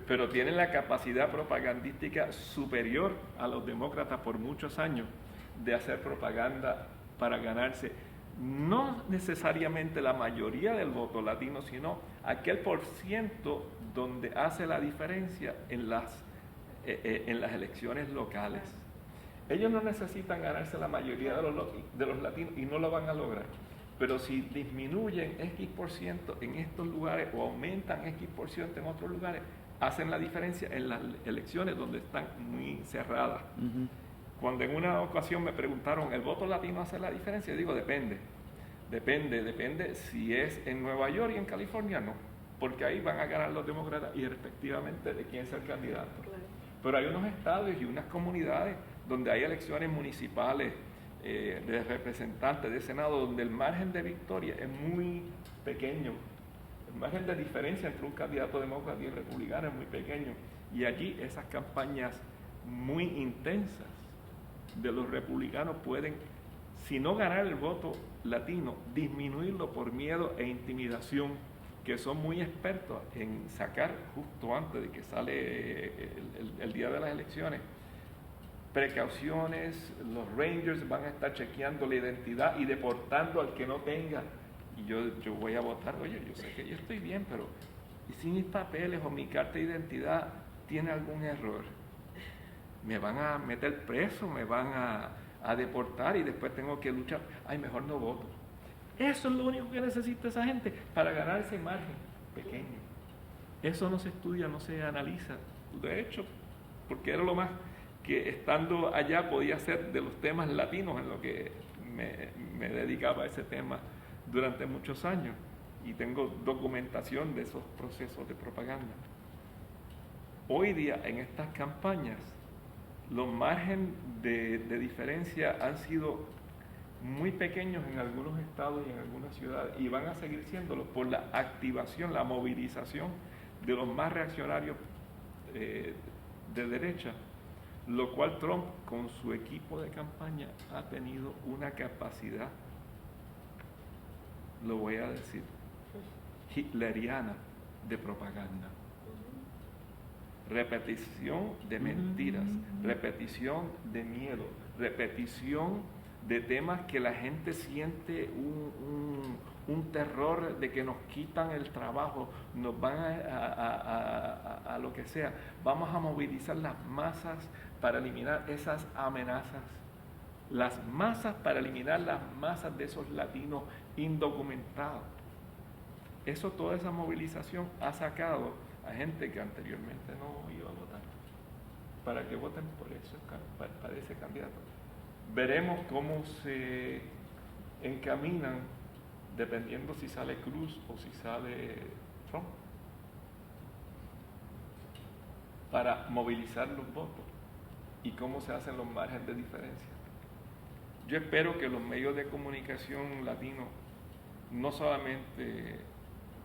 S2: pero tienen la capacidad propagandística superior a los demócratas por muchos años de hacer propaganda para ganarse no necesariamente la mayoría del voto latino, sino aquel % donde hace la diferencia en las elecciones locales. Ellos no necesitan ganarse la mayoría de los latinos y no lo van a lograr. Pero si disminuyen X% en estos lugares o aumentan X% en otros lugares, hacen la diferencia en las elecciones donde están muy cerradas. Cuando en una ocasión me preguntaron, ¿el voto latino hace la diferencia? Digo, depende. Depende si es en Nueva York y en California, no. Porque ahí van a ganar los demócratas y respectivamente de quién es el candidato. Claro. Pero hay unos estados y unas comunidades donde hay elecciones municipales, de representantes, de senado, donde el margen de victoria es muy pequeño. El margen de diferencia entre un candidato demócrata y un republicano es muy pequeño. Y allí esas campañas muy intensas de los republicanos pueden, si no ganar el voto latino, disminuirlo por miedo e intimidación, que son muy expertos en sacar justo antes de que sale el día de las elecciones. Precauciones, los Rangers van a estar chequeando la identidad y deportando al que no tenga. Y yo voy a votar, oye, yo sé que yo estoy bien, pero ¿y si mis papeles o mi carta de identidad tiene algún error? Me van a meter preso, me van a deportar y después tengo que luchar. Ay, mejor no voto. Eso es lo único que necesita esa gente para ganar ese margen pequeño. Eso no se estudia, no se analiza. De hecho, porque era lo más que estando allá podía ser de los temas latinos en lo que me dedicaba a ese tema durante muchos años. Y tengo documentación de esos procesos de propaganda. Hoy día, en estas campañas, los márgenes de diferencia han sido muy pequeños en algunos estados y en algunas ciudades, y van a seguir siéndolo por la activación, la movilización de los más reaccionarios de derecha, lo cual Trump con su equipo de campaña ha tenido una capacidad, lo voy a decir, hitleriana de propaganda. Repetición de mentiras, repetición de miedo, repetición de temas que la gente siente un terror de que nos quitan el trabajo, nos van a lo que sea. Vamos a movilizar las masas para eliminar esas amenazas. Las masas para eliminar las masas de esos latinos indocumentados. Toda esa movilización ha sacado a gente que anteriormente no iba a votar, para que voten para ese candidato. Veremos cómo se encaminan, dependiendo si sale Cruz o si sale Trump, para movilizar los votos y cómo se hacen los márgenes de diferencia. Yo espero que los medios de comunicación latinos no solamente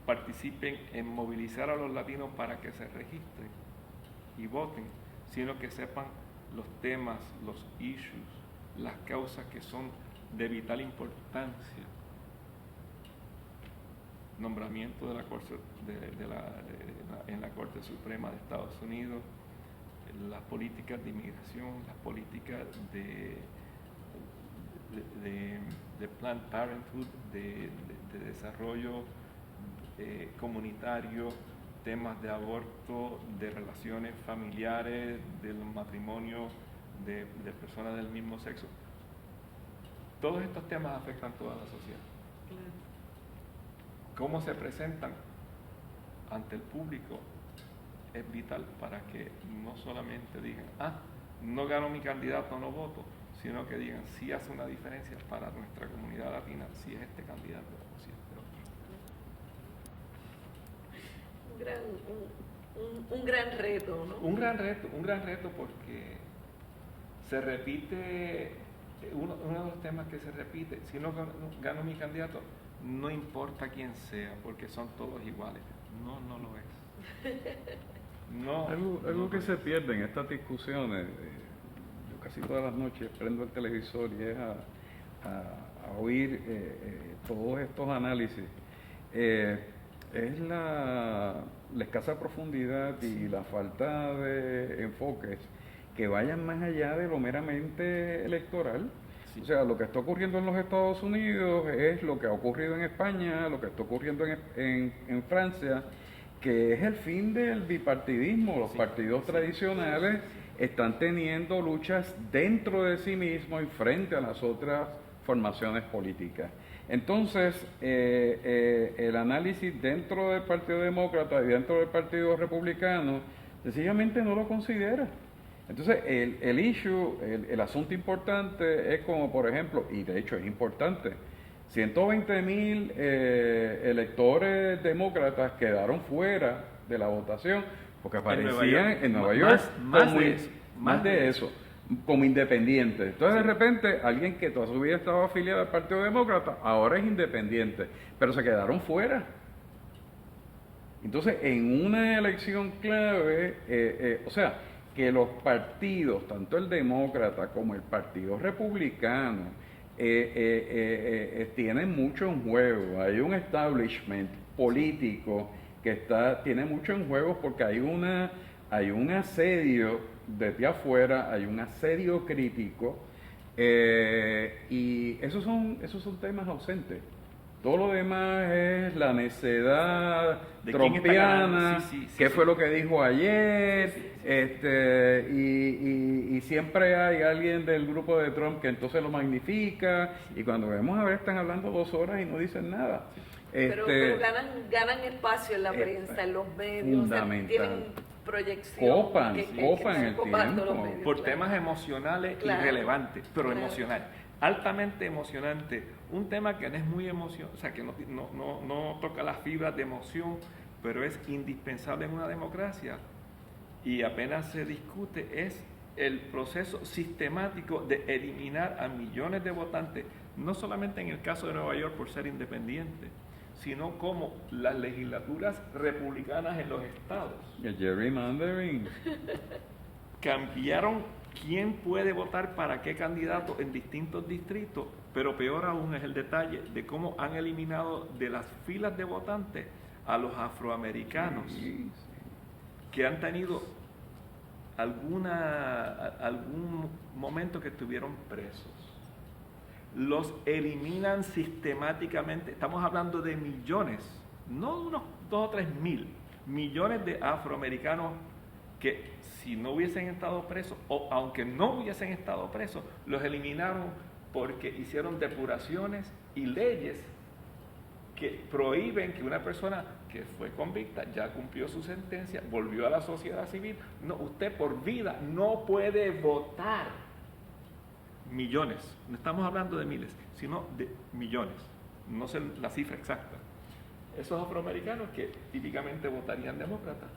S2: participen en movilizar a los latinos para que se registren y voten, sino que sepan los temas, los issues, las causas que son de vital importancia. Nombramiento de la Corte en la Corte Suprema de Estados Unidos, las políticas de inmigración, las políticas de Planned Parenthood, de desarrollo comunitario, temas de aborto, de relaciones familiares, del matrimonio de personas del mismo sexo. Todos estos temas afectan a toda la sociedad. Cómo se presentan ante el público es vital para que no solamente digan, no gano mi candidato, no voto, sino que digan, sí hace una diferencia para nuestra comunidad latina, si es este candidato o si es este
S3: otro. Un gran reto, ¿no?
S2: Un gran reto porque se repite, uno de los temas que se repite, si no gano mi candidato, no importa quién sea, porque son todos iguales. No lo es. No,
S1: algo que se pierde en estas discusiones, yo casi todas las noches prendo el televisor y es a oír todos estos análisis, es la escasa profundidad y la falta de enfoques que vayan más allá de lo meramente electoral. Sí. O sea, lo que está ocurriendo en los Estados Unidos es lo que ha ocurrido en España, lo que está ocurriendo en Francia, que es el fin del bipartidismo. Los partidos tradicionales están teniendo luchas dentro de sí mismos y frente a las otras formaciones políticas. Entonces, el análisis dentro del Partido Demócrata y dentro del Partido Republicano sencillamente no lo considera. Entonces, el issue, el asunto importante es como, por ejemplo, y de hecho es importante, 120,000 electores demócratas quedaron fuera de la votación porque aparecían en Nueva York más de eso, como independientes. Entonces, de repente, alguien que toda su vida estaba afiliado al Partido Demócrata, ahora es independiente, pero se quedaron fuera. Entonces, en una elección clave, o sea, que los partidos, tanto el demócrata como el partido republicano, tienen mucho en juego. Hay un establishment político que tiene mucho en juego porque hay un asedio desde afuera, hay un asedio crítico, y esos son temas ausentes. Todo lo demás es la necedad trumpiana, qué fue lo que dijo ayer, y siempre hay alguien del grupo de Trump que entonces lo magnifica, y cuando vemos a ver están hablando 2 horas y no dicen nada.
S3: Pero ganan espacio en la prensa, en los medios, o sea, tienen proyección.
S1: Copan el tiempo.
S2: Por temas emocionales y relevantes, pero emocionales. Altamente emocionante, un tema que no es muy emocionante, o sea, que no toca las fibras de emoción, pero es indispensable en una democracia y apenas se discute, es el proceso sistemático de eliminar a millones de votantes no solamente en el caso de Nueva York por ser independiente, sino como las legislaturas republicanas en los estados
S1: El gerrymandering.
S2: cambiaron quién puede votar para qué candidato en distintos distritos, pero peor aún es el detalle de cómo han eliminado de las filas de votantes a los afroamericanos
S1: Sí,
S2: que han tenido algún momento que estuvieron presos. Los eliminan sistemáticamente. Estamos hablando de millones, no unos 2 o 3 mil, millones de afroamericanos que si no hubiesen estado presos, o aunque no hubiesen estado presos, los eliminaron porque hicieron depuraciones y leyes que prohíben que una persona que fue convicta, ya cumplió su sentencia, volvió a la sociedad civil, no, usted por vida no puede votar. Millones, no estamos hablando de miles, sino de millones, no sé la cifra exacta. Esos afroamericanos que típicamente votarían demócrata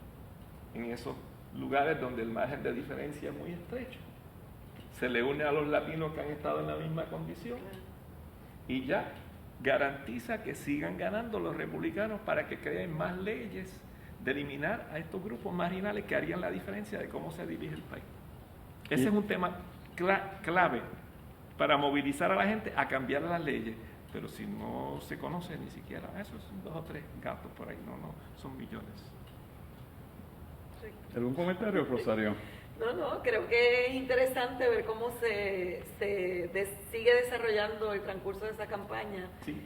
S2: en esos lugares donde el margen de diferencia es muy estrecho, se le une a los latinos que han estado en la misma condición y ya garantiza que sigan ganando los republicanos para que creen más leyes de eliminar a estos grupos marginales que harían la diferencia de cómo se dirige el país. Ese es un tema clave para movilizar a la gente a cambiar las leyes, pero si no se conoce ni siquiera, eso son 2 o 3 gatos por ahí, no, son millones.
S1: ¿Algún comentario, Rosario?
S3: No, creo que es interesante ver cómo sigue desarrollando el transcurso de esa campaña.
S2: Sí.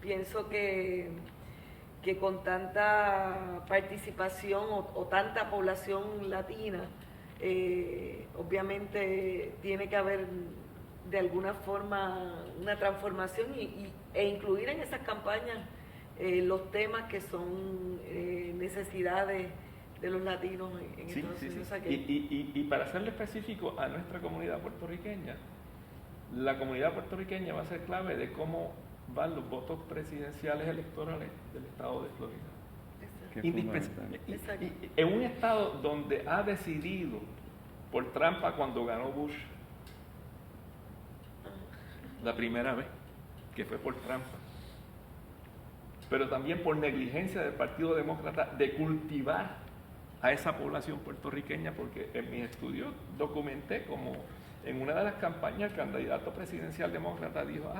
S3: Pienso que con tanta participación o tanta población latina, obviamente tiene que haber de alguna forma una transformación e incluir en esas campañas los temas que son necesidades de los latinos en
S2: Sí,
S3: Estados
S2: sí,
S3: Unidos.
S2: sí. Y para serle específico a nuestra comunidad puertorriqueña, la comunidad puertorriqueña va a ser clave de cómo van los votos presidenciales electorales del estado de Florida.
S1: Qué
S2: Indispensable.
S3: Exacto.
S2: Y en un estado donde ha decidido por trampa cuando ganó Bush la primera vez, que fue por trampa, pero también por negligencia del Partido Demócrata de cultivar a esa población puertorriqueña, porque en mis estudios documenté como en una de las campañas el candidato presidencial demócrata dijo,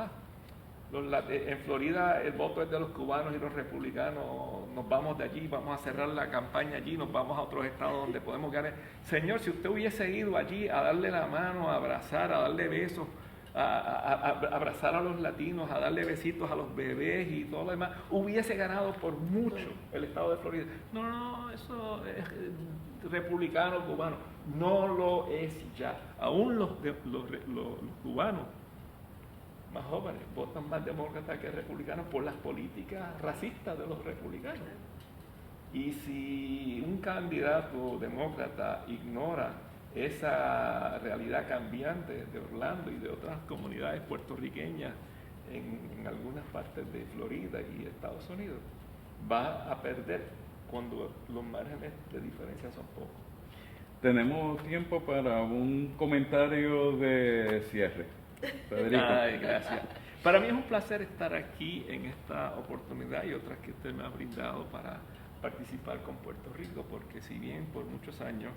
S2: en Florida el voto es de los cubanos y los republicanos, nos vamos de allí, vamos a cerrar la campaña allí, nos vamos a otros estados donde podemos ganar. Señor, si usted hubiese ido allí a darle la mano, a abrazar, a darle besos, a abrazar a los latinos, a darle besitos a los bebés y todo lo demás, hubiese ganado por mucho el estado de Florida. No, eso es republicano, cubano. No lo es ya. Aún los cubanos más jóvenes votan más demócratas que republicanos por las políticas racistas de los republicanos. Y si un candidato demócrata ignora esa realidad cambiante de Orlando y de otras comunidades puertorriqueñas en algunas partes de Florida y Estados Unidos, va a perder cuando los márgenes de diferencia son pocos.
S1: Tenemos tiempo para un comentario de cierre. Federico.
S2: Ay, gracias. Para mí es un placer estar aquí en esta oportunidad y otras que usted me ha brindado para participar con Puerto Rico, porque si bien por muchos años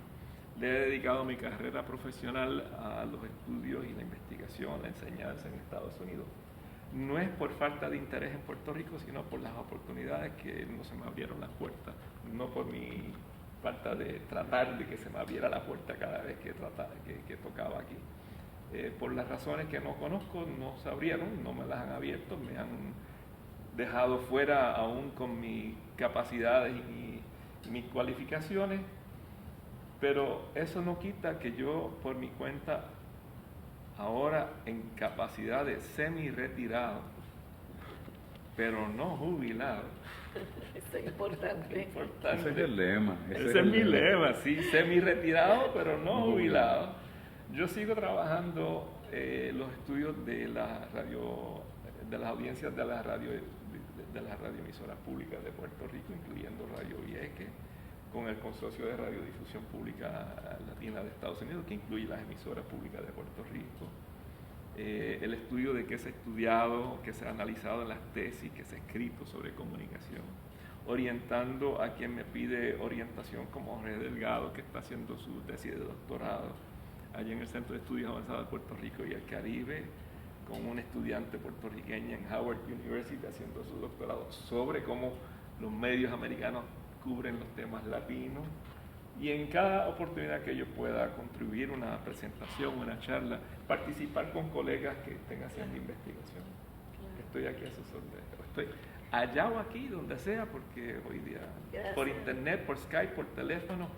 S2: le he dedicado mi carrera profesional a los estudios y la investigación, la enseñanza en Estados Unidos, no es por falta de interés en Puerto Rico, sino por las oportunidades que no se me abrieron las puertas, no por mi falta de tratar de que se me abriera la puerta cada vez que tocaba aquí. Por las razones que no conozco, no se abrieron, no me las han abierto, me han dejado fuera aún con mis capacidades y mis cualificaciones, pero eso no quita que yo por mi cuenta, ahora en capacidad de semi-retirado, pero no jubilado.
S3: Eso es importante.
S1: Ese es el lema.
S2: Ese es mi lema, sí, semi-retirado, pero no jubilado. Yo sigo trabajando los estudios de la radio, de las audiencias de las radioemisoras públicas de Puerto Rico, incluyendo Radio Vieques, con el Consorcio de Radiodifusión Pública Latina de Estados Unidos, que incluye las emisoras públicas de Puerto Rico. el estudio de qué se ha estudiado, qué se ha analizado en las tesis, qué se ha escrito sobre comunicación, orientando a quien me pide orientación como Jorge Delgado, que está haciendo su tesis de doctorado allí en el Centro de Estudios Avanzados de Puerto Rico y el Caribe, con una estudiante puertorriqueña en Howard University haciendo su doctorado sobre cómo los medios americanos cubren los temas latinos, y en cada oportunidad que yo pueda contribuir una presentación, una charla, participar con colegas que estén haciendo investigación. Estoy aquí a sus órdenes. Estoy allá o aquí, donde sea, porque hoy día por internet, por Skype, por teléfono,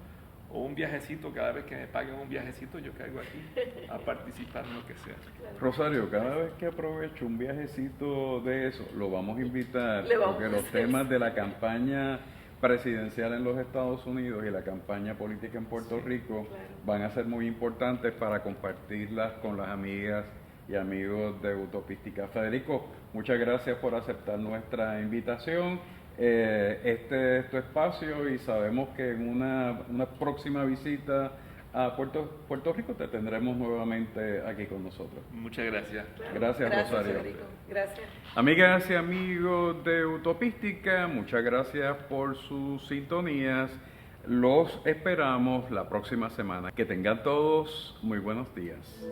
S2: o un viajecito, cada vez que me paguen un viajecito, yo caigo aquí a participar en lo que sea.
S1: Rosario, cada vez que aprovecho un viajecito de eso, lo vamos a invitar,
S3: Le vamos
S1: porque
S3: a
S1: los
S3: hacer.
S1: temas de la campaña presidencial en los Estados Unidos y la campaña política en Puerto Rico van a ser muy importantes para compartirlas con las amigas y amigos de Utopística. Federico, muchas gracias por aceptar nuestra invitación. Este es tu espacio y sabemos que en una próxima visita a Puerto Rico te tendremos nuevamente aquí con nosotros.
S2: Muchas gracias.
S1: Gracias, Rosario.
S3: Federico. Gracias.
S1: Amigas y amigos de Utopística, muchas gracias por sus sintonías. Los esperamos la próxima semana. Que tengan todos muy buenos días.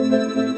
S4: Thank you.